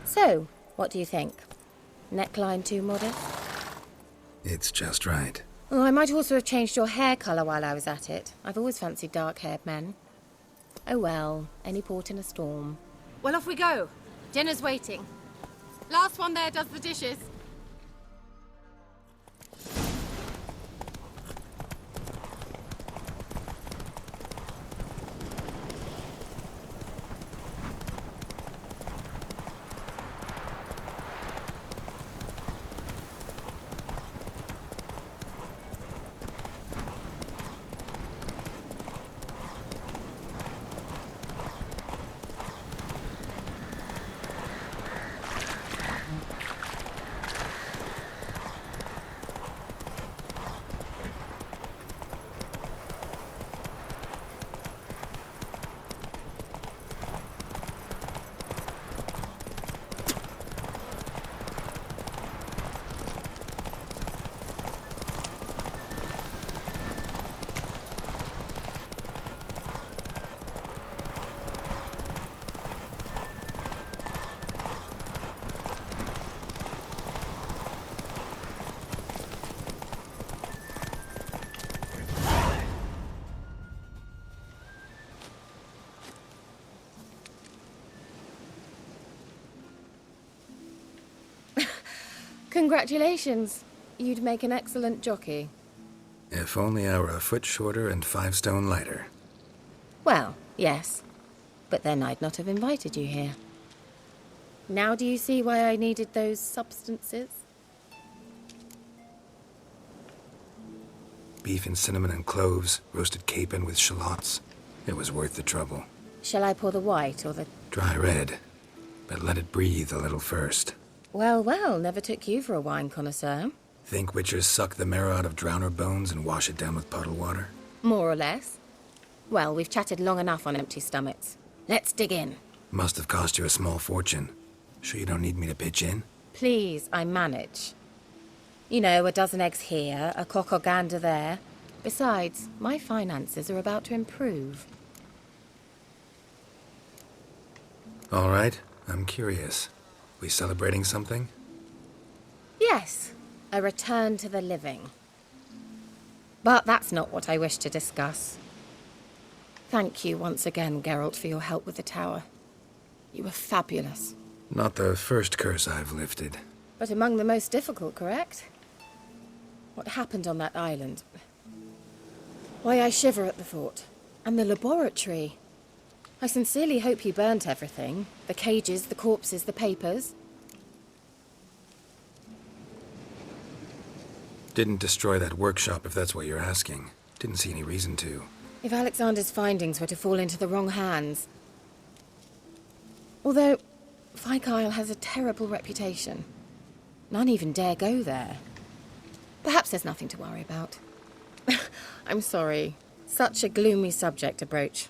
So, what do you think? Neckline too modest? It's just right. Oh, I might also have changed your hair colour while I was at it. I've always fancied dark-haired men. Oh well, any port in a storm. Well, off we go. Dinner's waiting. Last one there does the dishes. Congratulations. You'd make an excellent jockey. If only I were a foot shorter and 5 stone lighter. Well, yes. But then I'd not have invited you here. Now do you see why I needed those substances? Beef and cinnamon and cloves, roasted capon with shallots. It was worth the trouble. Shall I pour the white or the... Dry red, but let it breathe a little first. Well, well, never took you for a wine connoisseur. Think witchers suck the marrow out of drowner bones and wash it down with puddle water? More or less. Well, we've chatted long enough on empty stomachs. Let's dig in. Must have cost you a small fortune. Sure you don't need me to pitch in? Please, I manage. You know, a dozen eggs here, a cock or gander there. Besides, my finances are about to improve. All right, I'm curious. We celebrating something? Yes, a return to the living. But that's not what I wish to discuss. Thank you once again, Geralt, for your help with the tower. You were fabulous. Not the first curse I've lifted. But among the most difficult, correct? What happened on that island? Why, I shiver at the thought. And the laboratory. I sincerely hope you burnt everything. The cages, the corpses, the papers. Didn't destroy that workshop, if that's what you're asking. Didn't see any reason to. If Alexander's findings were to fall into the wrong hands... Although, Fyke Isle has a terrible reputation. None even dare go there. Perhaps there's nothing to worry about. I'm sorry. Such a gloomy subject to broach.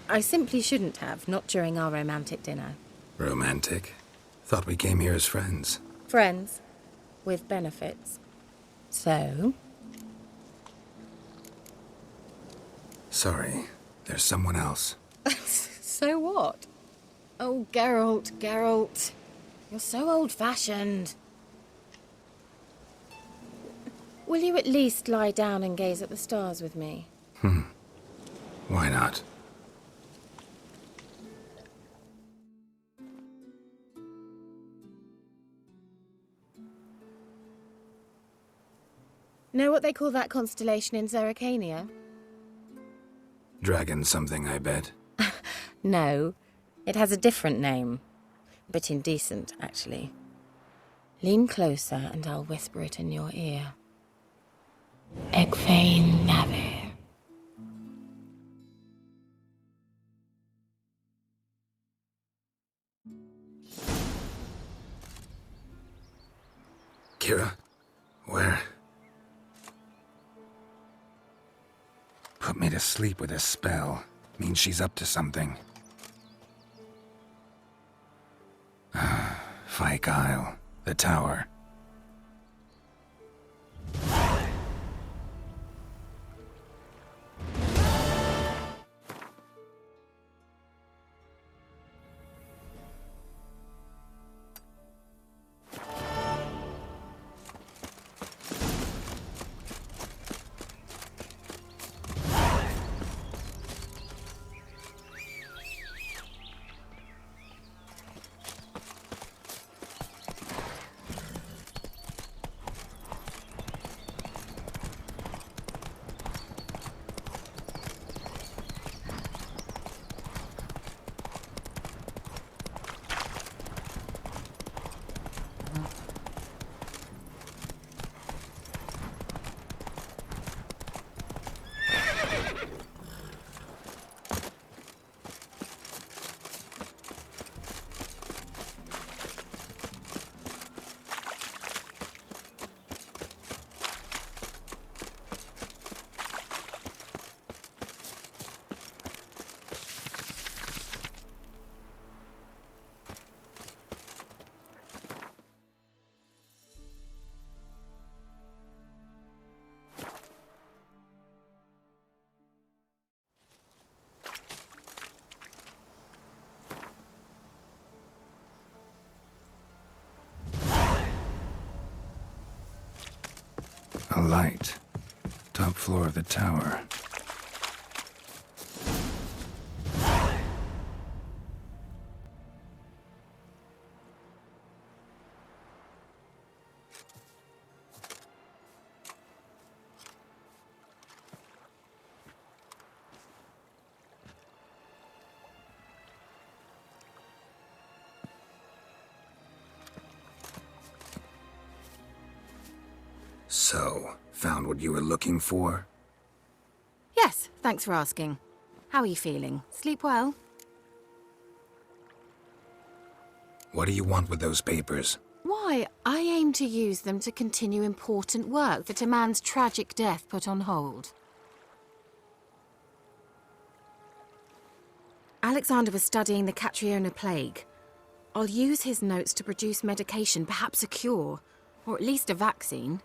I simply shouldn't have, not during our romantic dinner. Romantic? Thought we came here as friends. Friends. With benefits. So? Sorry. There's someone else. So what? Oh, Geralt, Geralt. You're so old-fashioned. Will you at least lie down and gaze at the stars with me? Why not? Know what they call that constellation in Zerrikania? Dragon something, I bet. No, it has a different name. A bit indecent, actually. Lean closer and I'll whisper it in your ear. Egfain Navir. Kira? Where? Put me to sleep with a spell. Means she's up to something. Fyke Isle. The tower. A light. Top floor of the tower. So, found what you were looking for? Yes, thanks for asking. How are you feeling? Sleep well? What do you want with those papers? Why, I aim to use them to continue important work that a man's tragic death put on hold. Alexander was studying the Catriona plague. I'll use his notes to produce medication, perhaps a cure, or at least a vaccine.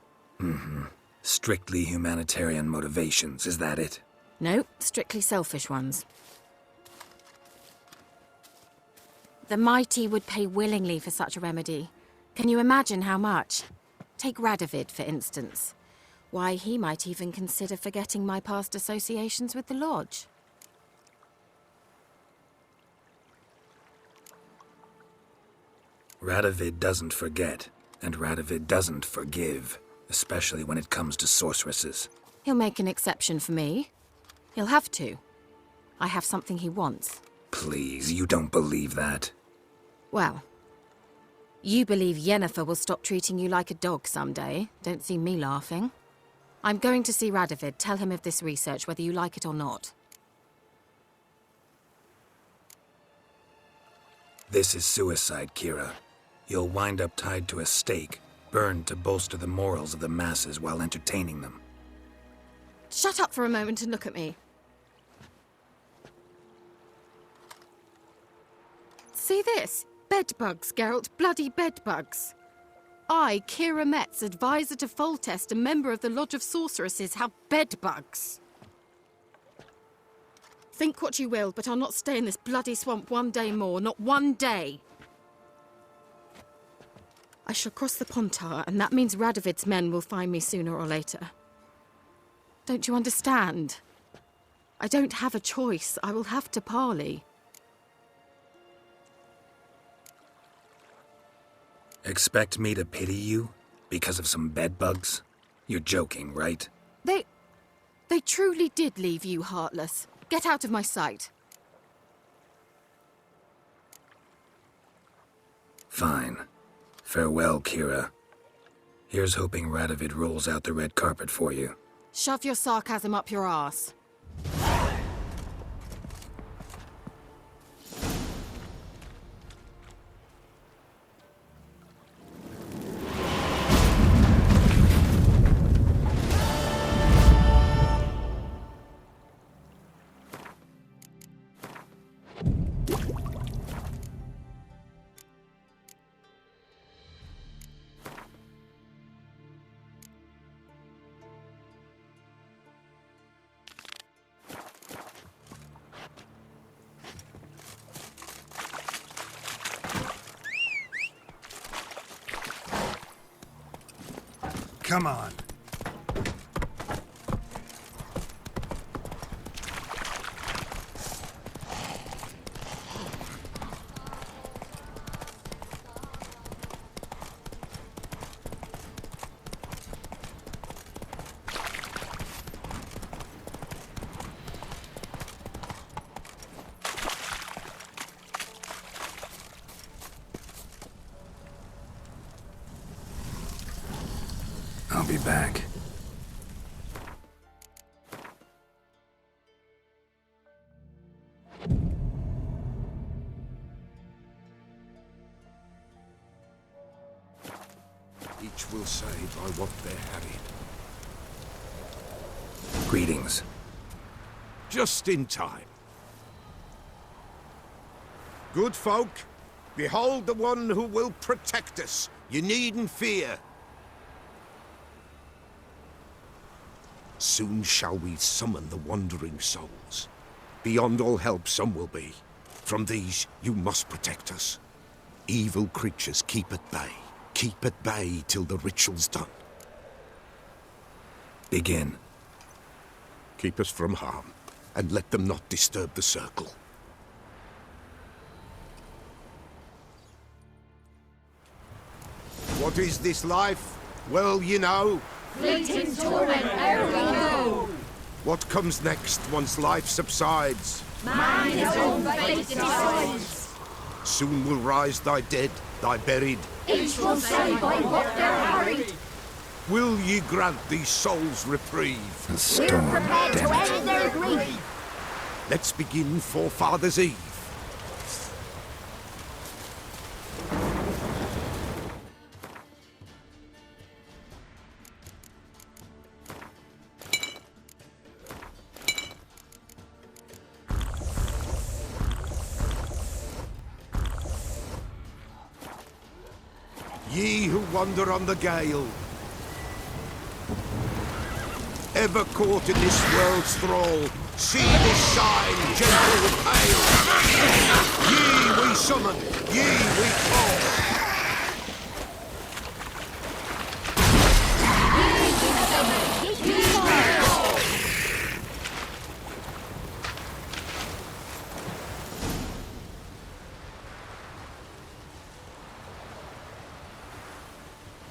Strictly humanitarian motivations, is that it? No, strictly selfish ones. The mighty would pay willingly for such a remedy. Can you imagine how much? Take Radovid, for instance. Why, he might even consider forgetting my past associations with the Lodge. Radovid doesn't forget, and Radovid doesn't forgive, especially when it comes to sorceresses. He'll make an exception for me. He'll have to. I have something he wants. Please, you don't believe that. Well, you believe Yennefer will stop treating you like a dog someday. Don't see me laughing. I'm going to see Radovid, tell him of this research, whether you like it or not. This is suicide, Kira. You'll wind up tied to a stake, burned to bolster the morals of the masses while entertaining them. Shut up for a moment and look at me. See this? Bedbugs, Geralt. Bloody bedbugs. I, Kira Metz, advisor to Foltest, a member of the Lodge of Sorceresses, have bedbugs. Think what you will, but I'll not stay in this bloody swamp one day more. Not one day. I shall cross the Pontar, and that means Radovid's men will find me sooner or later. Don't you understand? I don't have a choice. I will have to parley. Expect me to pity you? Because of some bedbugs? You're joking, right? They truly did leave you heartless. Get out of my sight. Fine. Farewell, Kira. Here's hoping Radovid rolls out the red carpet for you. Shove your sarcasm up your arse. Come on. I'll be back. Each will say by what they're having. Greetings. Just in time. Good folk, behold the one who will protect us. You needn't fear. Soon shall we summon the wandering souls. Beyond all help some will be. From these you must protect us. Evil creatures keep at bay. Keep at bay till the ritual's done. Begin. Keep us from harm, and let them not disturb the circle. What is this life? Well, you know. Fleeting torment, ere we go. What comes next once life subsides? Man his own fate decides. Soon will rise thy dead, thy buried. Each will say by what they're harried. Will ye grant these souls reprieve? A storm, damn it. their grief. Let's begin Forefathers' Eve. Ye who wander on the gale, ever caught in this world's thrall, see this sign, gentle and pale. Ye we summon, ye we call.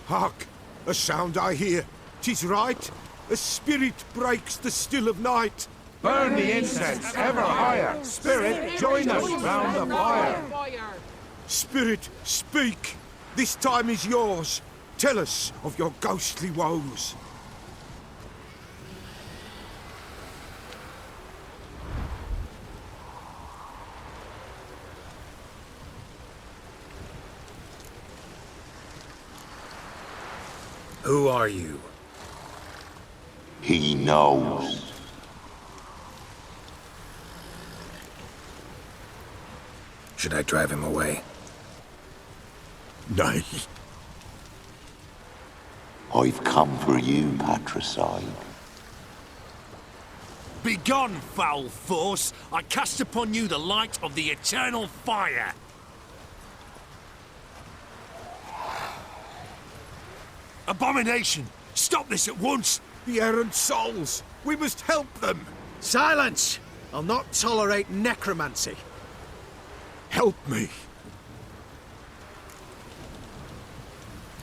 Hark! A sound I hear. 'Tis right. A spirit breaks the still of night. Burn the incense ever higher. Spirit, join us round the fire. Spirit, speak. This time is yours. Tell us of your ghostly woes. Who are you? He knows. Should I drive him away? Nay. I've come for you, patricide. Begone, foul force! I cast upon you the light of the eternal fire! Abomination! Stop this at once! The errant souls. We must help them. Silence! I'll not tolerate necromancy. Help me.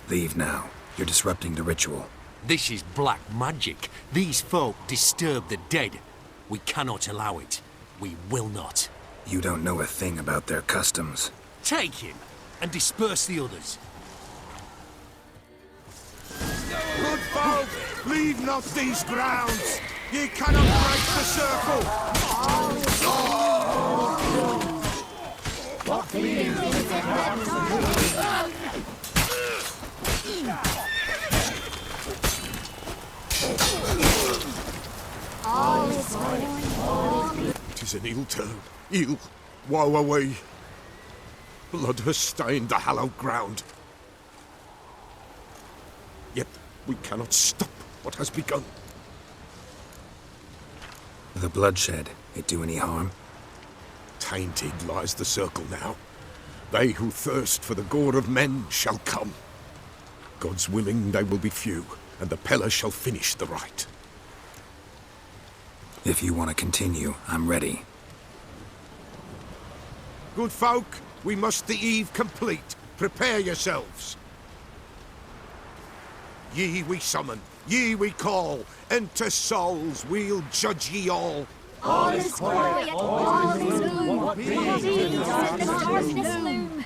Leave now. You're disrupting the ritual. This is black magic. These folk disturb the dead. We cannot allow it. We will not. You don't know a thing about their customs. Take him and disperse the others. Good folk, leave not these grounds. Ye cannot break the circle. Tis an ill turn. Ill. Woe away. Blood has stained the hallowed ground. Yet we cannot stop what has begun. The bloodshed, it do any harm? Tainted lies the circle now. They who thirst for the gore of men shall come. God's willing they will be few, and the Peller shall finish the rite. If you want to continue, I'm ready. Good folk, we must the eve complete. Prepare yourselves. Ye we summon, ye we call. Enter souls, we'll judge ye all. All is quiet, all is gloom. What beings in the darkness loom?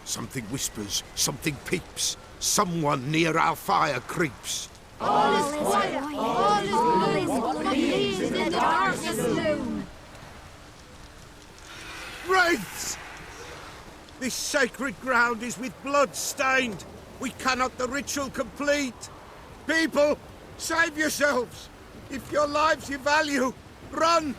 Something whispers, something peeps. Someone near our fire creeps. All is quiet, all is gloom. What beings in the darkness loom? Wraiths! This sacred ground is with blood stained. We cannot the ritual complete. People, save yourselves. If your lives you value, run!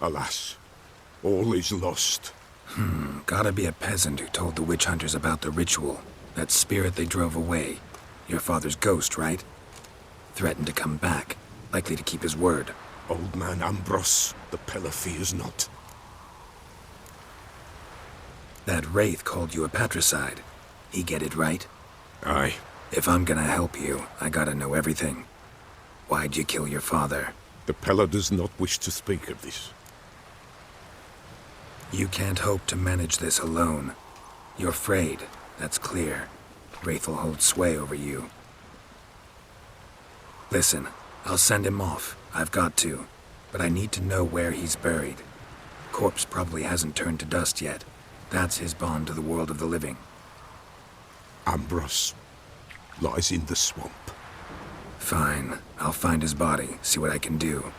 Alas, all is lost. Gotta be a peasant who told the witch hunters about the ritual. That spirit they drove away. Your father's ghost, right? Threatened to come back. Likely to keep his word. Old man Ambros, the Pellar fears not. That wraith called you a patricide. He get it right? Aye. If I'm gonna help you, I gotta know everything. Why'd you kill your father? The Pellar does not wish to speak of this. You can't hope to manage this alone. You're afraid, that's clear. Wraith will hold sway over you. Listen, I'll send him off. I've got to. But I need to know where he's buried. Corpse probably hasn't turned to dust yet. That's his bond to the world of the living. Ambros lies in the swamp. Fine. I'll find his body, see what I can do.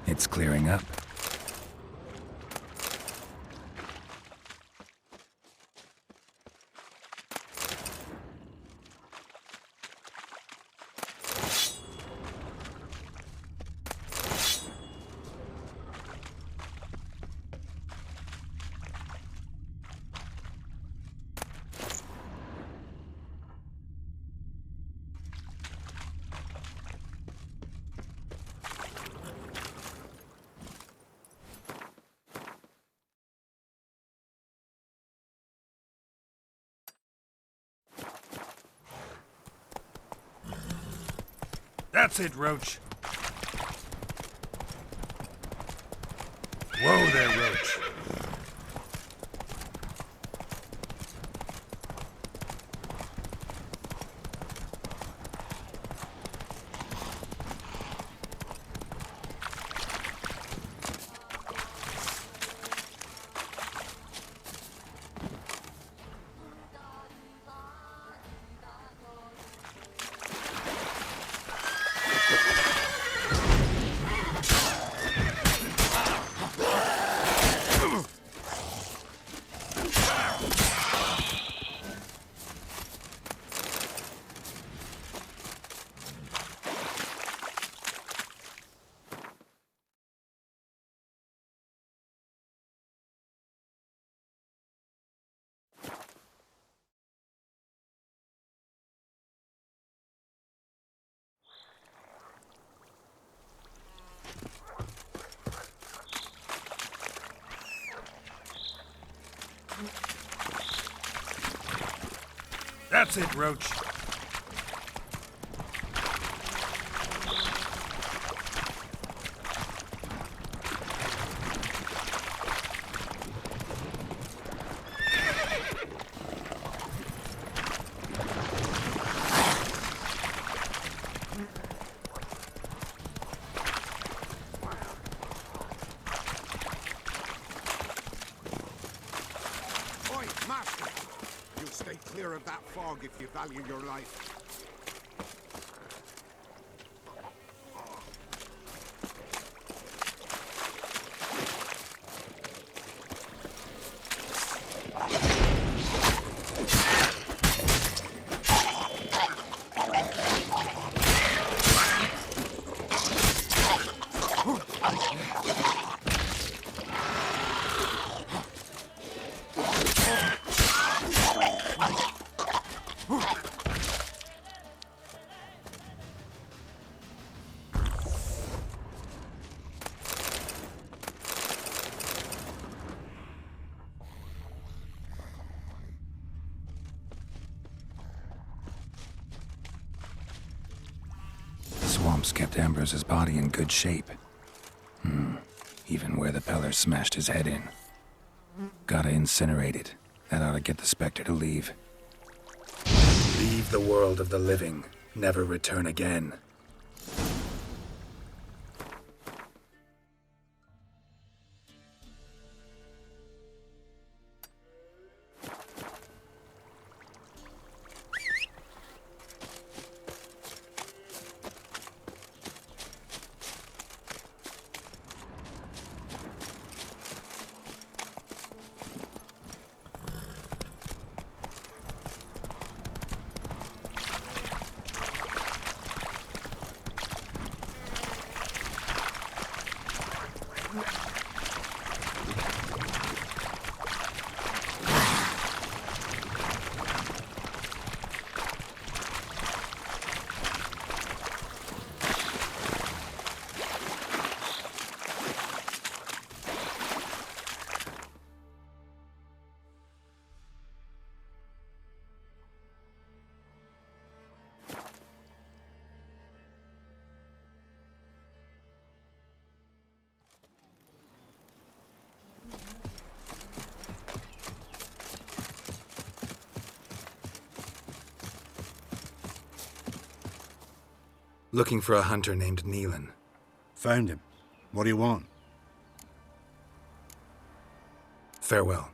It's clearing up. That's it, Roach. Whoa there, Roach. That's it, Roach. Oi, Master! You'll stay clear of that fog if you value your life. Swamps kept Ambrose's body in good shape. Even where the Pellar smashed his head in. Gotta incinerate it. That ought to get the Spectre to leave. Leave the world of the living. Never return again. Looking for a hunter named Neelan. Found him. What do you want? Farewell.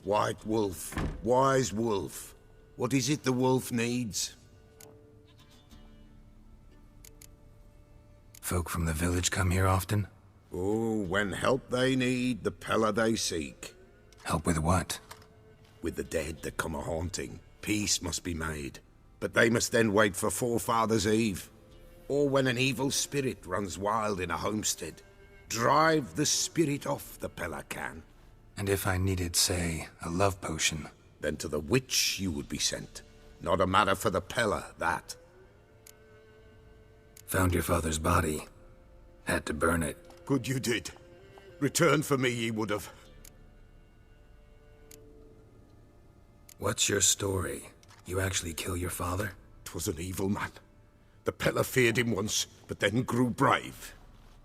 White wolf, wise wolf. What is it the wolf needs? Folk from the village come here often? Oh, when help they need, the Pella they seek. Help with what? With the dead that come a-haunting, peace must be made. But they must then wait for Forefathers' Eve. Or when an evil spirit runs wild in a homestead. Drive the spirit off, the Pella can. And if I needed, say, a love potion? Then to the witch you would be sent. Not a matter for the Pella, that. Found your father's body. Had to burn it. Good you did. Return for me ye would have. What's your story? You actually kill your father? 'Twas an evil man. The Pella feared him once, but then grew brave.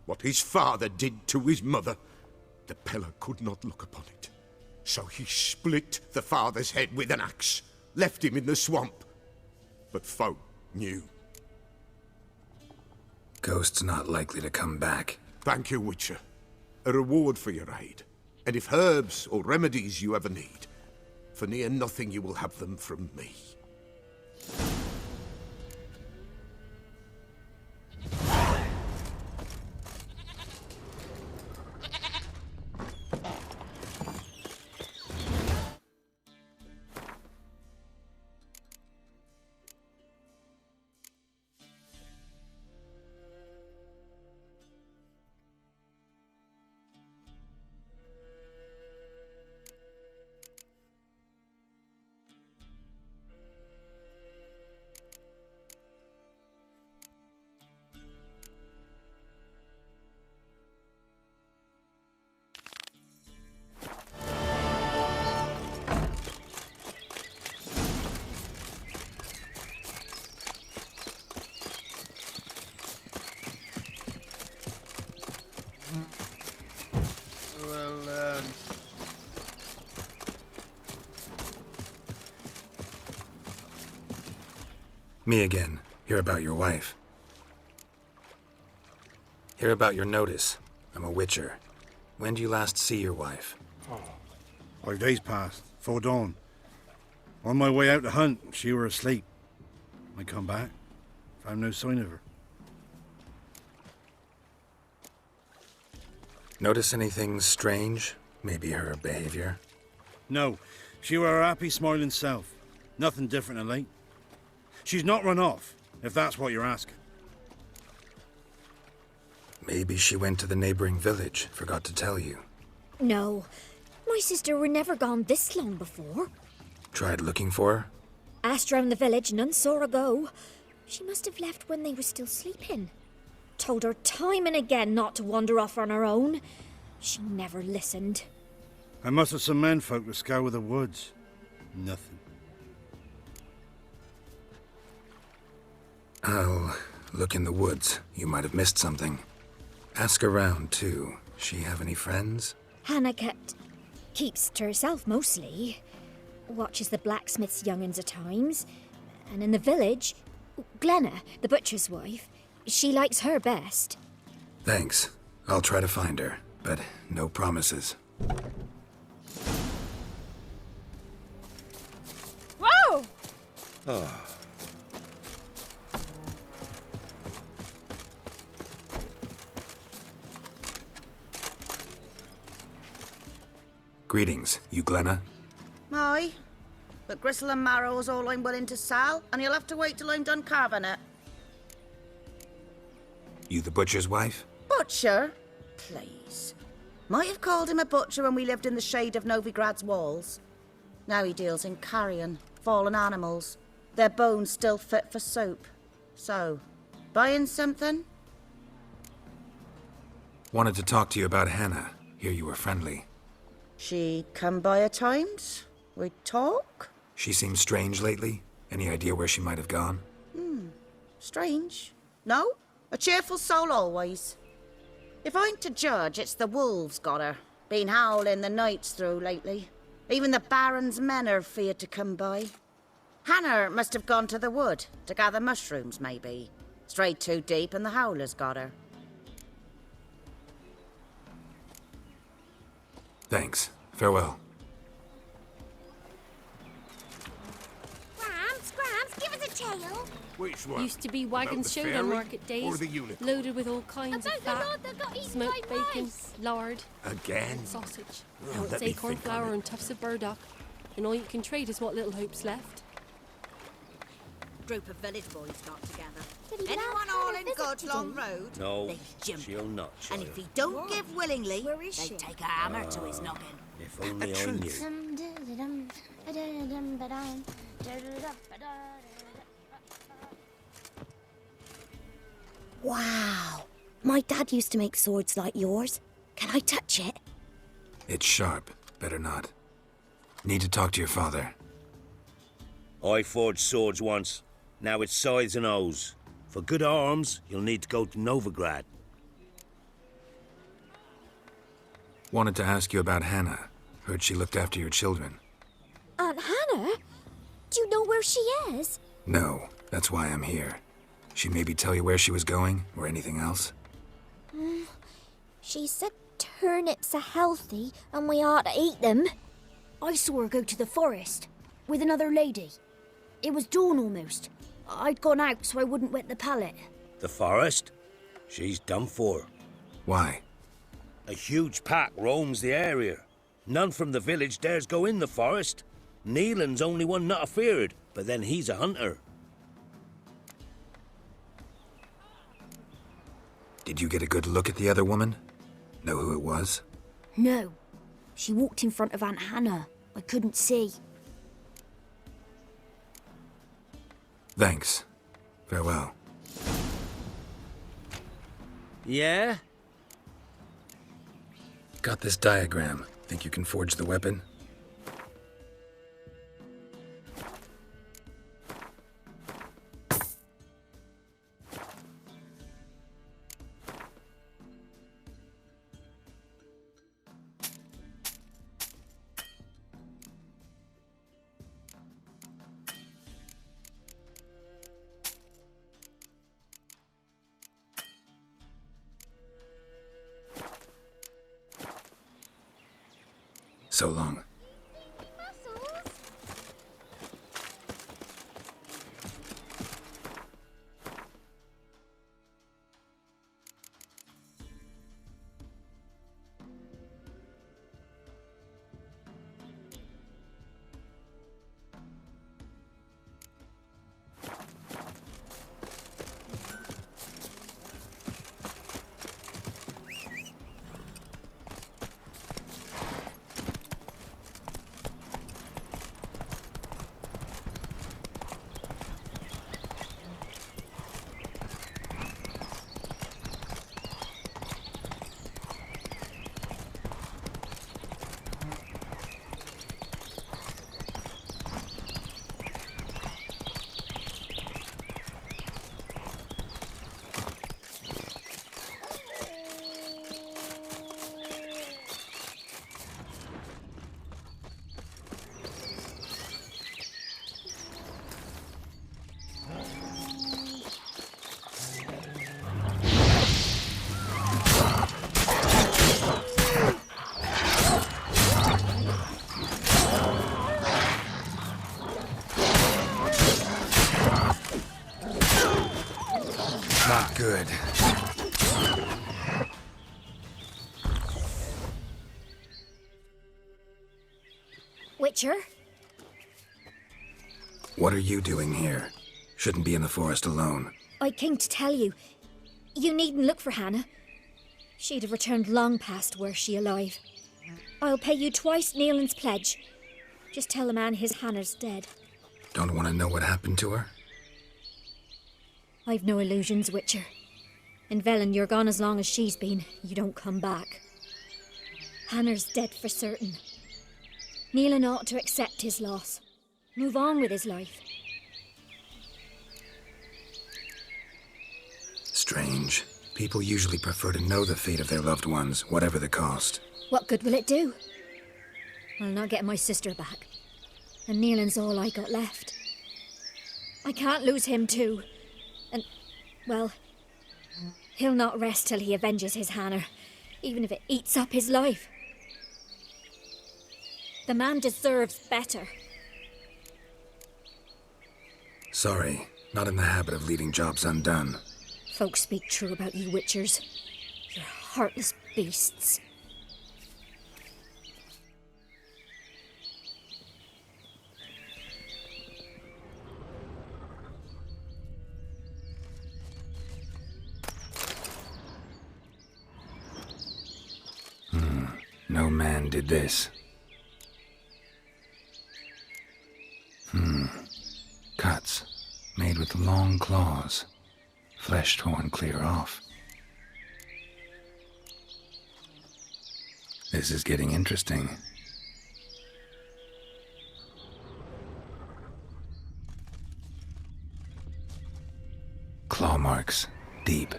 What his father did to his mother, the Pella could not look upon it. So he split the father's head with an axe, left him in the swamp. But folk knew. Ghost's not likely to come back. Thank you, Witcher. A reward for your aid. And if herbs or remedies you ever need, for near nothing you will have them from me. Me again. Hear about your wife. Hear about your notice. I'm a witcher. When did you last see your wife? 5 days passed, 'fore dawn. On my way out to hunt, she were asleep. I come back, found no sign of her. Notice anything strange? Maybe her behavior? No, she were her happy, smiling self. Nothing different of late. She's not run off, if that's what you're asking. Maybe she went to the neighboring village, forgot to tell you. No, my sister were never gone this long before. Tried looking for her? Asked round the village, none saw her go. She must have left when they were still sleeping. Told her time and again not to wander off on her own. She never listened. I mustered some menfolk to scour the woods. Nothing. I'll look in the woods. You might have missed something. Ask around, too. She have any friends? Hannah keeps to herself mostly. Watches the blacksmith's young'uns at times. And in the village, Glenna, the butcher's wife, she likes her best. Thanks. I'll try to find her, but no promises. Whoa! Greetings. You Glenna? Aye, but gristle and marrow's all I'm willing to sell, and you'll have to wait till I'm done carving it. You the butcher's wife? Butcher? Please. Might have called him a butcher when we lived in the shade of Novigrad's walls. Now he deals in carrion, fallen animals. Their bones still fit for soup. So, buying something? Wanted to talk to you about Hannah. Hear you were friendly. She come by at times? We talk? She seems strange lately. Any idea where she might have gone? Strange. No? A cheerful soul always. If I'm to judge, it's the wolves got her. Been howling the nights through lately. Even the Baron's men are feared to come by. Hannah must have gone to the wood to gather mushrooms, maybe. Strayed too deep and the howlers got her. Thanks. Farewell. Gramps, give us a tale. Which one? Used to be About wagons the showed on fairy market days, or the unicorn? loaded with all kinds of About the fat, lord that got eaten smoked by bacon, mice. lard, Again? sausage. Oh, Now it's let me acorn think on flour it. and tufts of burdock, and all you can trade is what little hope's left. Group of village boys got together. Did he Anyone laugh all at a in visit good today? long road? No, They jump. she'll not, And child. if he don't give willingly, Where is they she? take a hammer to his noggin. If only I knew. Wow. My dad used to make swords like yours. Can I touch it? It's sharp. Better not. Need to talk to your father. I forged swords once. Now it's scythes and hoes. For good arms, you'll need to go to Novigrad. Wanted to ask you about Hannah. Heard she looked after your children. Aunt Hannah? Do you know where she is? No, that's why I'm here. She maybe tell you where she was going, or anything else? She said turnips are healthy and we ought to eat them. I saw her go to the forest with another lady. It was dawn almost. I'd gone out so I wouldn't wet the pallet. The forest? She's done for. Why? A huge pack roams the area. None from the village dares go in the forest. Neelan's only one not afeared, but then he's a hunter. Did you get a good look at the other woman? Know who it was? No. She walked in front of Aunt Hannah. I couldn't see. Thanks. Farewell. Yeah? Got this diagram. Think you can forge the weapon? So long. Not good. Witcher? What are you doing here? Shouldn't be in the forest alone. I came to tell you. You needn't look for Hannah. She'd have returned long past were she alive. I'll pay you twice Neelan's pledge. Just tell the man his Hannah's dead. Don't want to know what happened to her? I've no illusions, Witcher. In Velen, you're gone as long as she's been. You don't come back. Hannah's dead for certain. Neelan ought to accept his loss. Move on with his life. Strange. People usually prefer to know the fate of their loved ones, whatever the cost. What good will it do? I'll not get my sister back. And Neelan's all I got left. I can't lose him too. And, well, he'll not rest till he avenges his Hannah, even if it eats up his life. The man deserves better. Sorry, not in the habit of leaving jobs undone. Folks speak true about you Witchers. You're heartless beasts. No man did this. Cuts, made with long claws, flesh torn clear off. This is getting interesting. Claw marks, deep.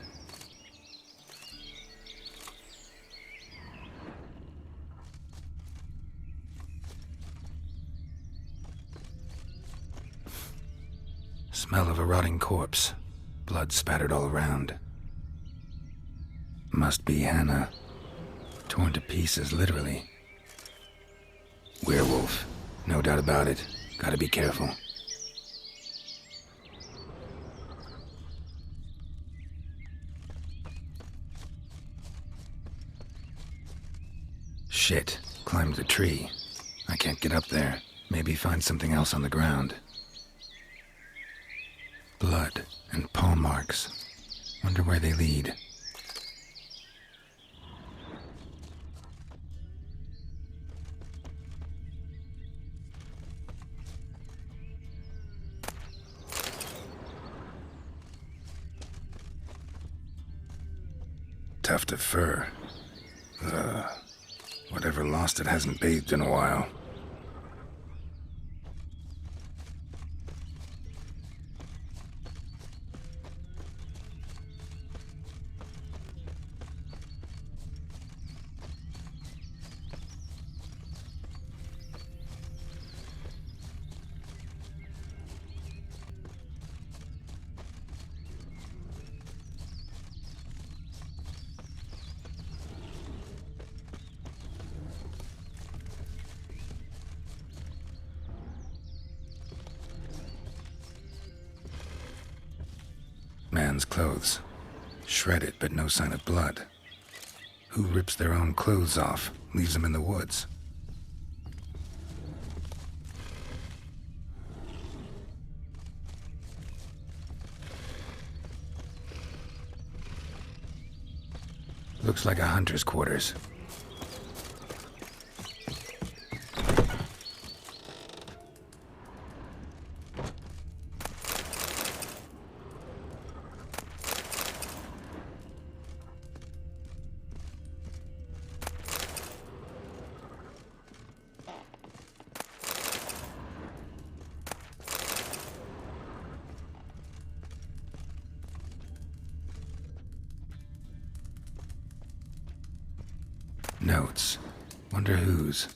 Smell of a rotting corpse. Blood spattered all around. Must be Hannah. Torn to pieces, literally. Werewolf. No doubt about it. Gotta be careful. Shit. Climbed the tree. I can't get up there. Maybe find something else on the ground. Blood and paw marks. Wonder where they lead. Tuft of fur. Whatever lost it hasn't bathed in a while. Man's clothes. Shredded, but no sign of blood. Who rips their own clothes off, leaves them in the woods? Looks like a hunter's quarters. Notes. Wonder whose.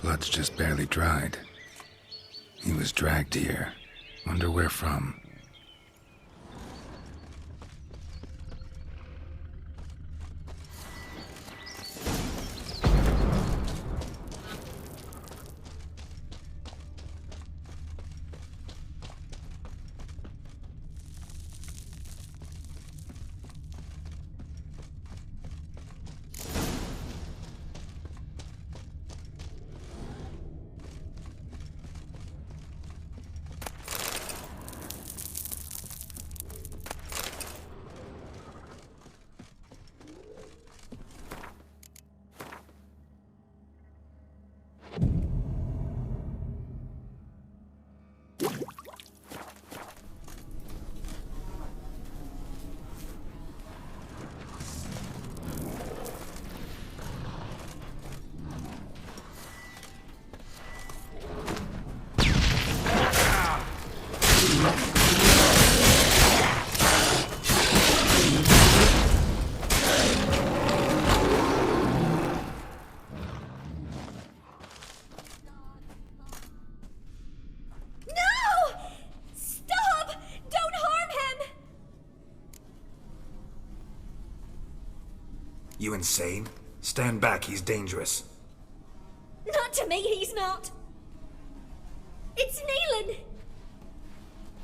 Blood's just barely dried. He was dragged here. Wonder where from. No! Stop! Don't harm him! You insane? Stand back, he's dangerous. Not to me, he's not. It's Neelan.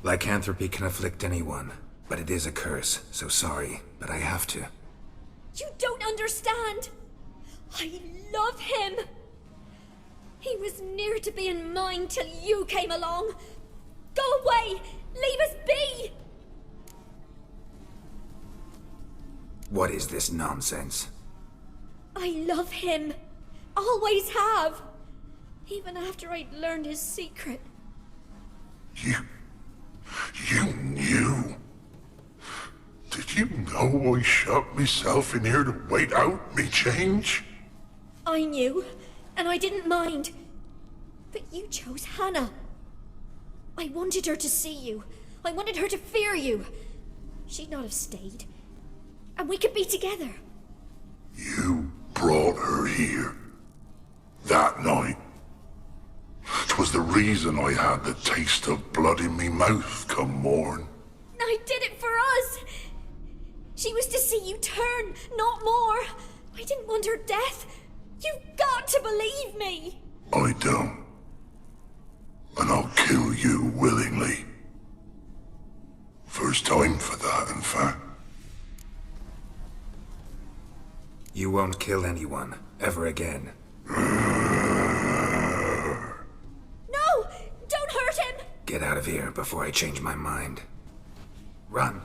Lycanthropy can afflict anyone, but it is a curse, so sorry, but I have to. You don't understand. I love him. He was near to being mine till you came along. Go away! Leave us be! What is this nonsense? I love him. Always have. Even after I'd learned his secret. You knew? Did you know I shut myself in here to wait out me change? I knew, and I didn't mind. But you chose Hannah. I wanted her to see you. I wanted her to fear you. She'd not have stayed. And we could be together. You brought her here. That night. 'Twas the reason I had the taste of blood in me mouth come morn. I did it for us. She was to see you turn, not more. I didn't want her death. You've got to believe me. I don't. And I'll kill you willingly. First time for that, in fact. You won't kill anyone, ever again. No! Don't hurt him! Get out of here before I change my mind. Run.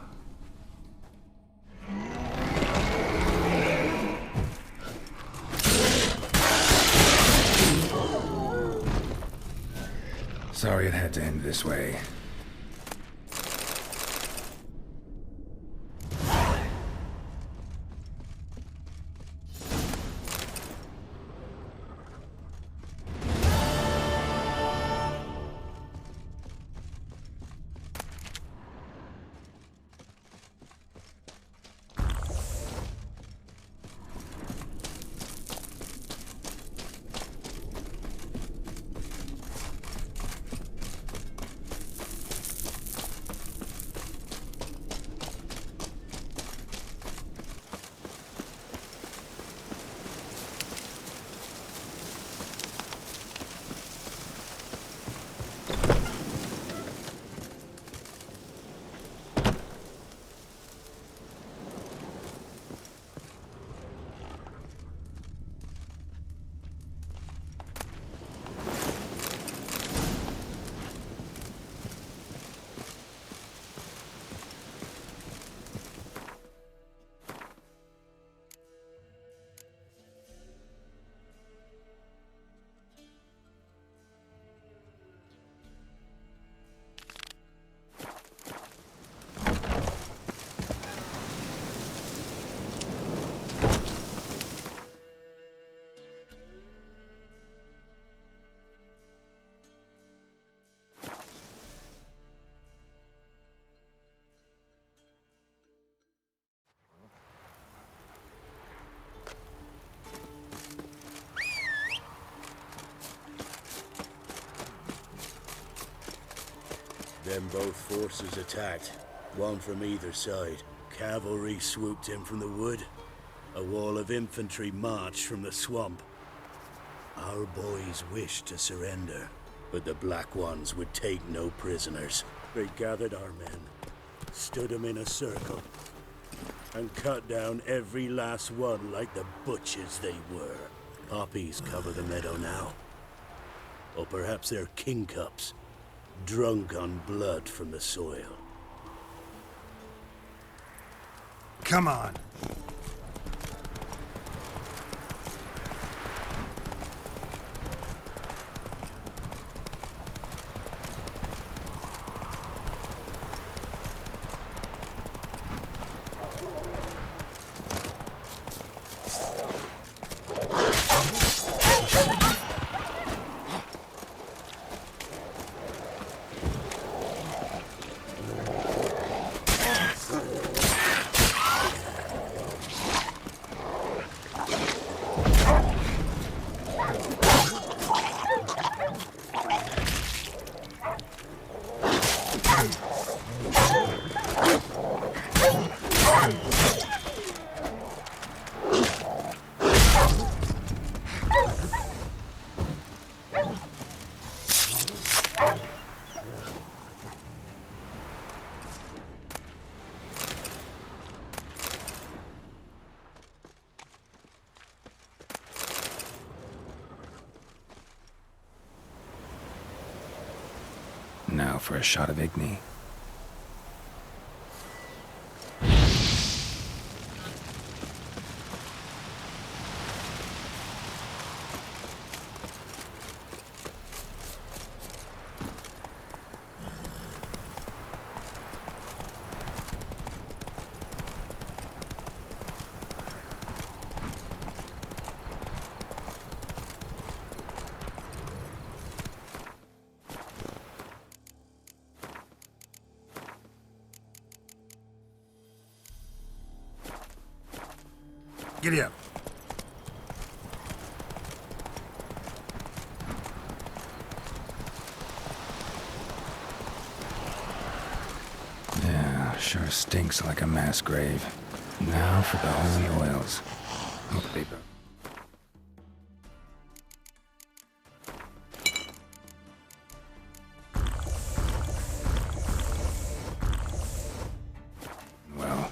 Sorry it had to end this way. Then both forces attacked, one from either side. Cavalry swooped in from the wood. A wall of infantry marched from the swamp. Our boys wished to surrender, but the Black Ones would take no prisoners. They gathered our men, stood them in a circle, and cut down every last one like the butchers they were. Poppies cover the meadow now. Or perhaps they're kingcups, drunk on blood from the soil. Come on. Now for a shot of Igni. Giddy up. Yeah, sure stinks like a mass grave. Now for the holy oils. Oh, paper. Well,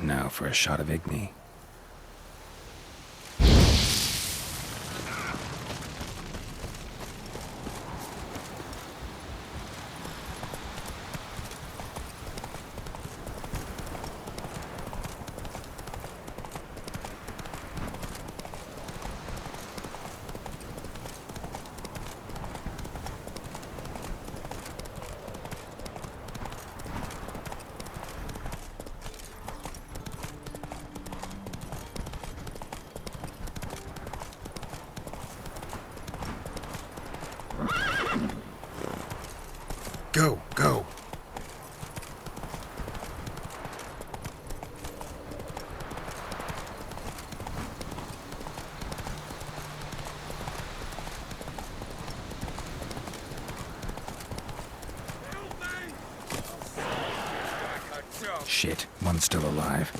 now for a shot of Igni. Go, go. Shit, one's still alive.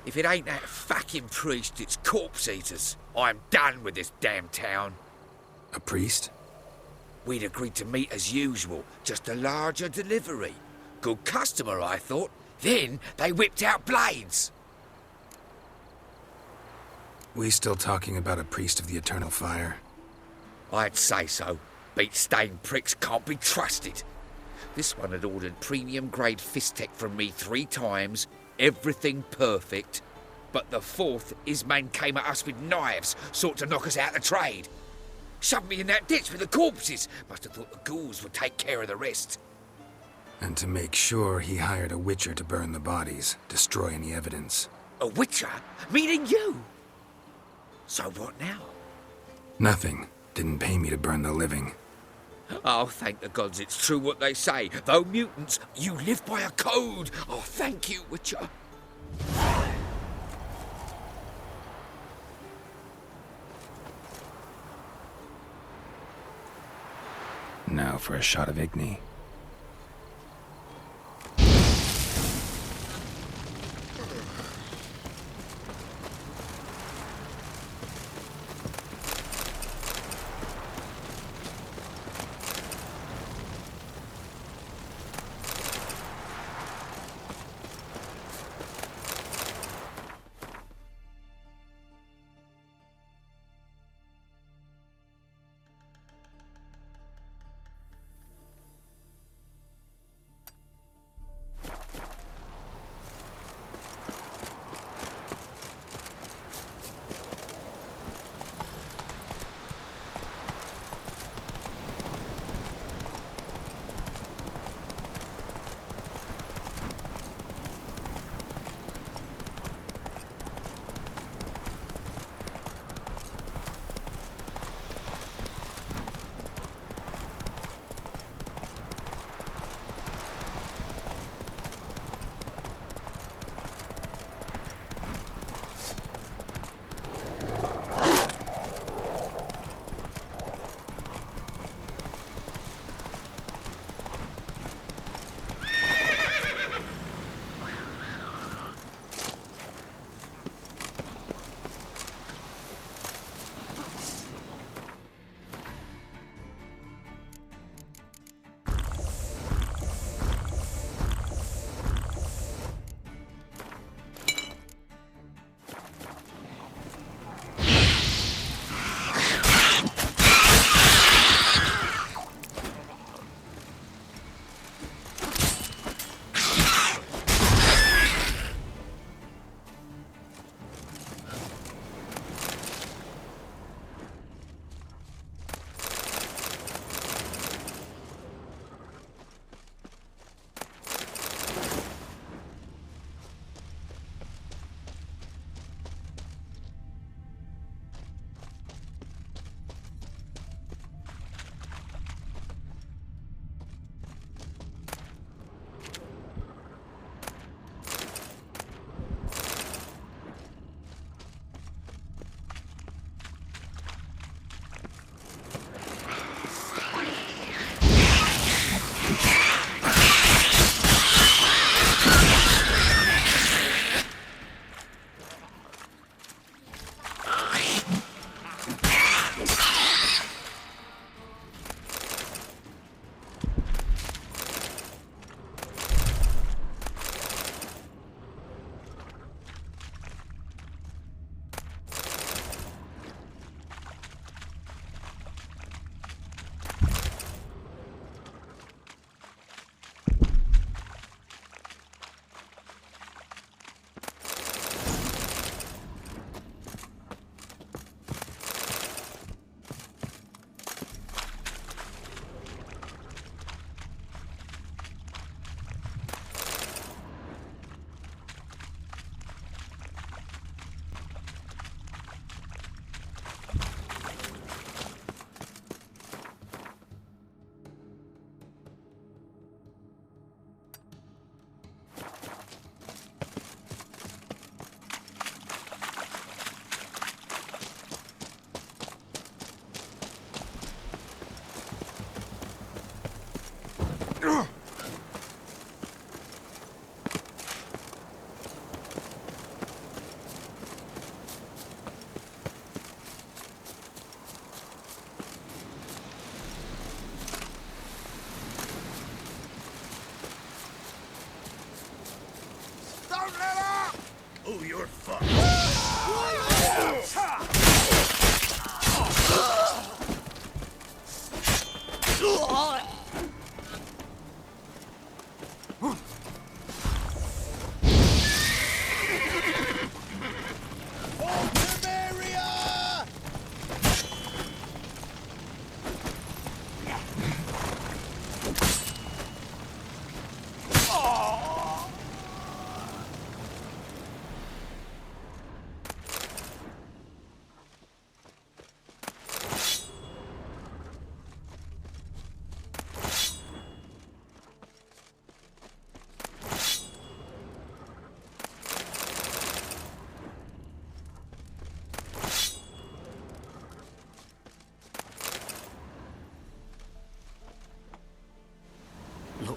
If it ain't that fucking priest, it's corpse eaters. I'm done with this damn town. A priest? We'd agreed to meet as usual, just a larger delivery. Good customer, I thought. Then they whipped out blades. We still talking about a priest of the eternal fire? I'd say so. Beat-stained pricks can't be trusted. This one had ordered premium-grade fist-tech from me 3 times, everything perfect. But the 4th, his man came at us with knives, sought to knock us out of trade. Shoved me in that ditch with the corpses. Must have thought the ghouls would take care of the rest. And to make sure, he hired a witcher to burn the bodies, destroy any evidence. A witcher? Meaning you? So what now? Nothing. Didn't pay me to burn the living. Oh, thank the gods it's true what they say. Though mutants, you live by a code. Oh, thank you, Witcher. Now for a shot of Igni.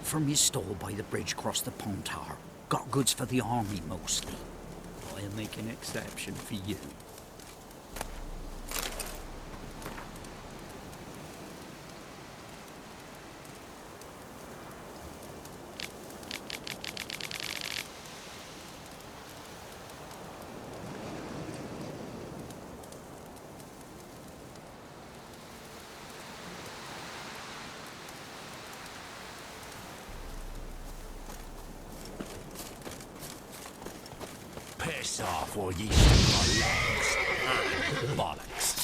from your stall by the bridge across the Pontar. Got goods for the army, mostly. I'll make an exception for you. Piss off, or ye stick my legs. Bollocks.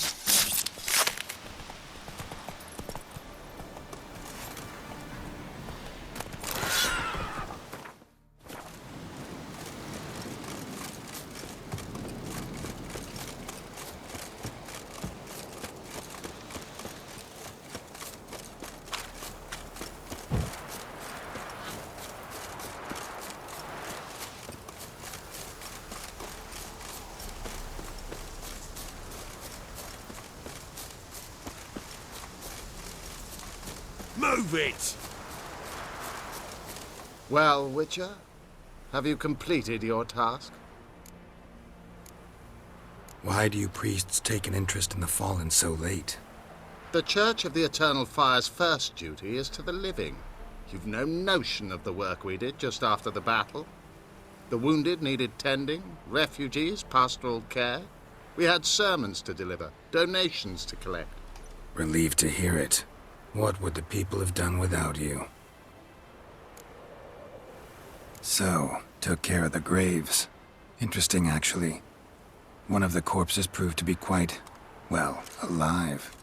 Move it! Well, Witcher, have you completed your task? Why do you priests take an interest in the fallen so late? The Church of the Eternal Fire's first duty is to the living. You've no notion of the work we did just after the battle. The wounded needed tending, refugees, pastoral care. We had sermons to deliver, donations to collect. Relieved to hear it. What would the people have done without you? So, took care of the graves. Interesting, actually. One of the corpses proved to be quite, well, alive.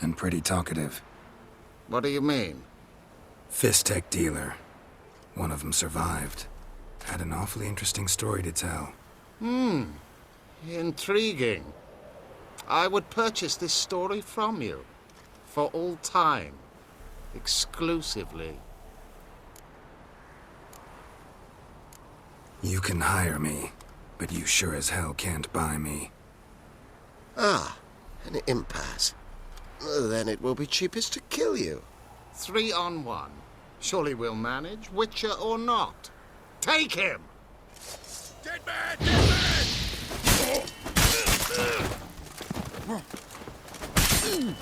And pretty talkative. What do you mean? Fist tech dealer. One of them survived. Had an awfully interesting story to tell. Intriguing. I would purchase this story from you. For all time. Exclusively. You can hire me, but you sure as hell can't buy me. Ah, an impasse. Then it will be cheapest to kill you. 3 on 1. Surely we'll manage, Witcher or not. Take him! Dead man! Dead man!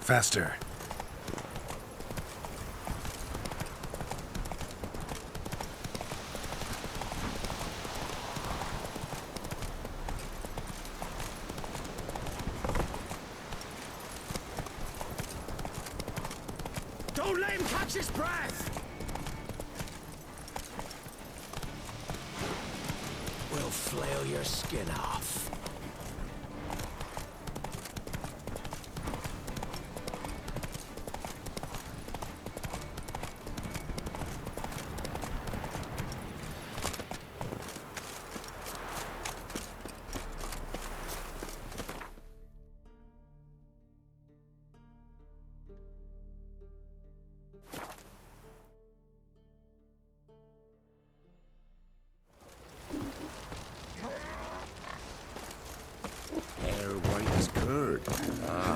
Faster. Don't let him catch his breath! We'll flail your skin off.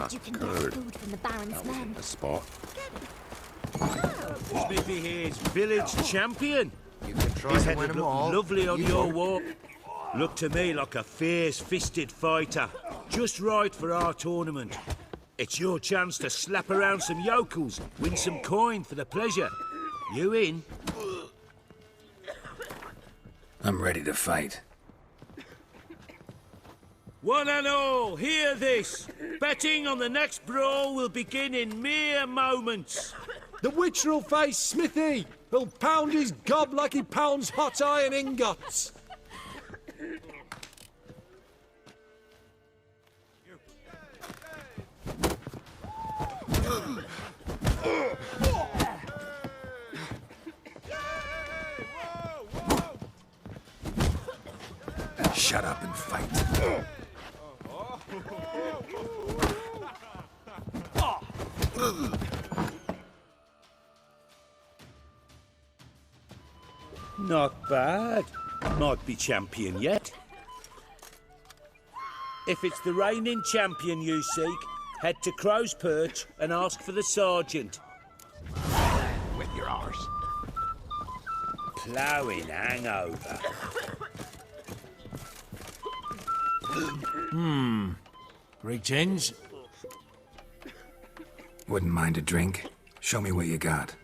You can get food from the Baron's men. A spot. Smithy here's village champion. You can try His to head win would them look all. lovely on You your won't. walk. Looked to me like a fierce-fisted fighter. Just right for our tournament. It's your chance to slap around some yokels, win some coin for the pleasure. You in? I'm ready to fight. One and all, hear this. Betting on the next brawl will begin in mere moments. The Witcher will face Smithy. He'll pound his gob like he pounds hot iron ingots. Shut up and fight. Not bad. Might be champion yet. If it's the reigning champion you seek, head to Crow's Perch and ask for the sergeant. With your arse. Ploughing hangover. Greetings. Wouldn't mind a drink? Show me what you got.